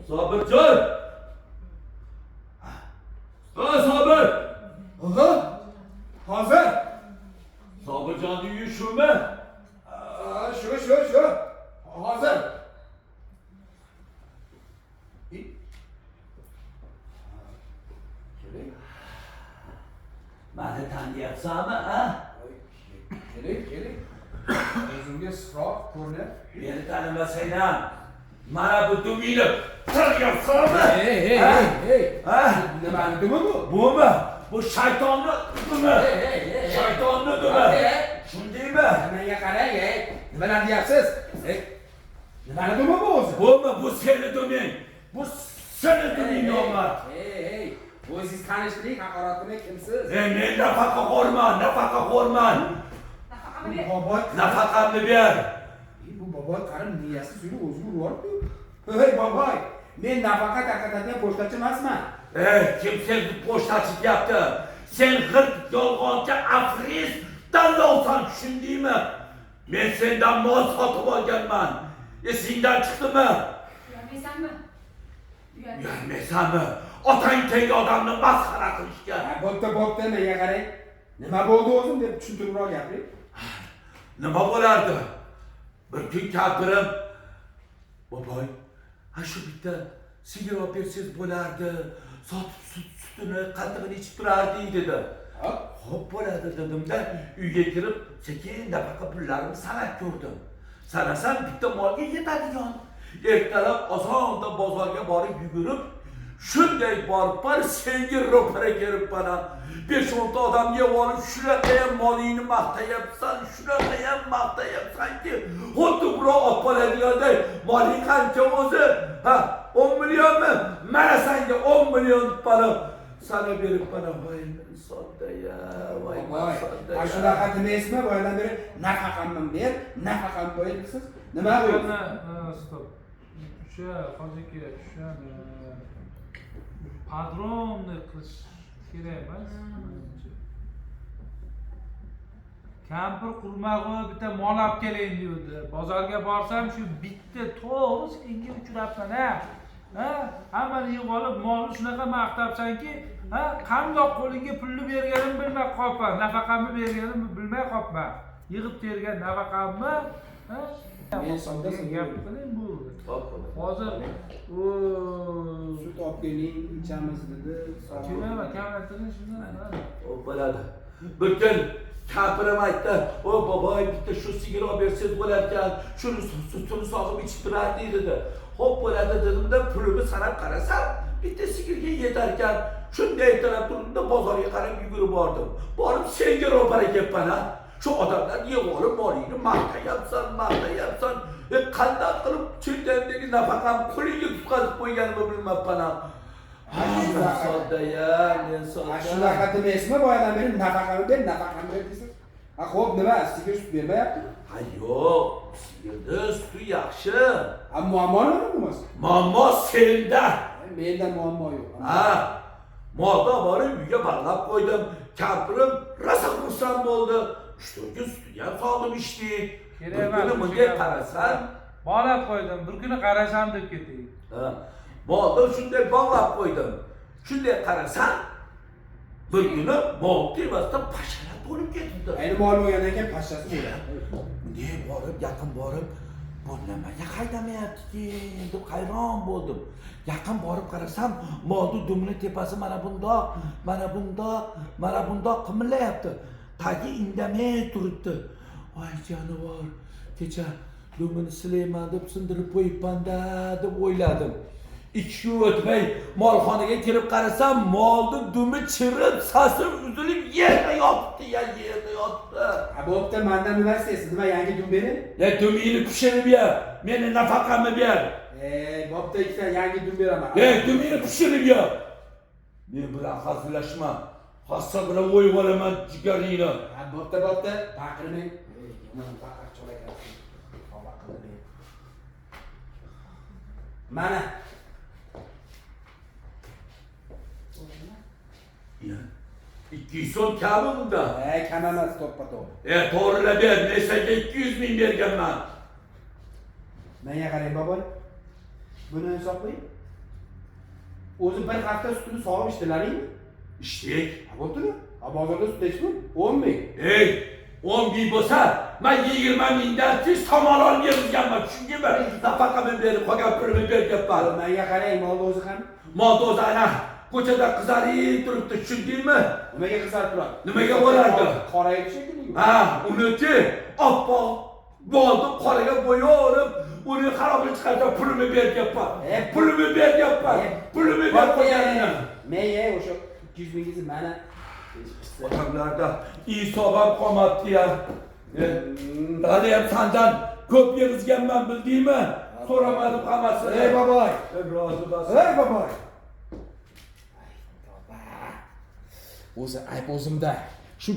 Sobirjon! Sobir! Aha! Hozir! Sobirjonning uyi shumi? Shu. Hozir! Meni taniyapsanmi, ha? Keling. O'zimga siroq ko'rinyapti. Meni tanimasanglar, mana bu dumingni qilyapsanmi? Hey! Ha? Nimani dumi bu? Bumi? Bu shaytonni dumi. Shaytonni dumi. Shundaymi? Menga qarang, nimalar deyapsiz? Nimani dumi bu o'zi? Bumi? Bu seni duming. Bu seni duming nomard. O'zingiz tanishtiring, haqorat qilmang, kimsiz? Men nafaqaxo'rman. Boboy. Nafaqamni ber. Bu boboy qarim niyasi suyni o'ziga urib. Hey boboy, men nafaqa tarqatadigan pochtachi emasman. Kim seni pochtachi deyapti? Sen g'irt yolg'onchi afriz dallolsan, tushundingmi? Men sendan mol sotib olganman. Esingdan chiqdimi? Uyalmaysanmi? Otang tengi odamni masxara qilishga. Bo'pti, menga qarang. Nima bo'ldi o'zim deb tushuntiribroq gapiring. Nima bo'lardi? Bir kun kapirim, boboy, shu bitta sigir olib bersangiz bo'lardi. Sotib sutini, qandig'ini ichib turardi dedi. Xo'p bo'ladi dedimda, uyga kirib, sekin nafaqa pullarimni sanab ko'rdim. Sanasam bitta molga yetadigan. Ertalab osonda bozorga borib yugurib, shunday borib senga ro'para kelib bana 5-10 ta odam yeb olib, shunaqayam molingni maqtayapsanki, xuddi birov olib qoladiganday, moling qancha o'zi? 10 millionmi? Mana senga 10 million pala sana berib bana, voy sodda-ya, voy sodda-ya. Shunaqa demaysizmi? Boydan beri nafaqamni ber, nafaqamni qo'y deysiz. Nima bu? Stop. Hozirgi padronni qilish kerak emas. Kampir qurmag'i bitta mol olib kelayin deydi. Bozorga borsam shu bitta to'g'ri senga uchrabman, hammani yig'ib olib molni shunaqa maqtabsanki, qandoq qo'lingga pulni berganimni bilmay qolibman, nafaqamni berganimni bilmay qolibman. Yig'ib tergan nafaqamni, Men sonda gap qiling bu. Hozir sut olib keling, ichamiz dedi. Kelama, kamaytiring shundan. O bo'ladi. Bir kun kapirim aytdi, "O boboy, bitta shu sigir olib bersangiz bo'larkan, shuni sutini sog'ib ichib turardi" dedi. Xo'p bo'ladi dedimda, pulini sanab qarasam, bitta sigirga yetarkan, shunday ertalab turibda bozorga qarab yugurib bordim. Borib senga ro'para kelibman. Shu odamlar yeb olib molingni maqtayapsan. Qanday qilib childamdagi nafaqam qo'lingga tutqazib qo'yganimni bilmabman. Sodda-ya, men sodda. Shunaqa demaysizmi? Boyadan beri nafaqamni ber deysiz. Xo'p, nima? Sigir sut bermayapti? Yo'q, sigirni suti yaxshi. Muammo nima bo'lmasa? Muammo senda. Menda muammo yo'q. Molda borib uyga bog'lab qo'ydim. Kampirim rosa xursand bo'ldi. 3-4 kun sutini ham sog'ib ichdik. Bir kuni bunga qarasam, bog'lab qo'ydim. Bir kuni qarasam deb ketdik. Molda shunday bog'lab qo'ydim. Shunday qarasam, bir kuni mol demasdan pashalar bo'lib ketdi. Ayni mol bo'lgandan keyin pashasi bo'ladi. Yaqin borib, bu nimaga haydamayaptiki deb hayron bo'ldim. Yaqin borib qarasam, molni dumini tepasi mana bundoq qimirlayapti. Tagi indamay turibdi. Voy jonivor, kecha dumini silayman deb sindirib qo'yibman-da deb o'yladim. 2 kun o'tmay molxonaga kirib qarasam, molni dumi chirib, sasib uzilib yerda yotibdi. Bo'pti, mendan nima istaysiz? Nima yangi dum bering? Dumingni pishirib ber, meni nafaqamni ber. Bo'pti, ikkita yangi dum beraman. Dumingni pishirib ber. Men bilan hazillashma. Hassa bilan o'yib olaman jigaringni. Bo'pti, baqirmang. Yomon baqirchoq ekansiz. Tavba qildim. Mana. 200 so'm kabi bunda. Kam emas, to'ppa-to'g'ri. To'g'rilab ber, men senga 200 ming berganman. Menga qarang boboy. Buni hisoblang. O'zi bir hafta sutini sog'ib ichdilaringmi? İçtik. Ha bo'ptimi? Ha bozorda sut ichdim. 10 ming. Ey, 10 bin bo'lsa, men 20 mingdan tez tomonol yig'izganman, tushundingmi? Nafaqamni berib qolgan pulimni beryapman. Menga qarang, molni o'zi qani? Molni o'zi ana ko'chada qizarib turibdi, tushundingmi? Nimaga qizarib turadi? Nimaga bo'lardi? Qorayib shekilli. Ha, uniki oppoq bo'ldi, qoraga bo'yorib, uni xarobini chiqarsa pulimni beryapman. Pulimni beryapman. Pulimni berib qo'yganman. Men o'sha 200 mingizni mana Odamlarda insof ham qolmabdi ya. Hali ham sandan ko'p yig'izganman, bildingmi? So'ramadim hammasini. Ey boboy. Rozi bo'lsin. Ey boboy. O'zi ayb o'zimda. Shu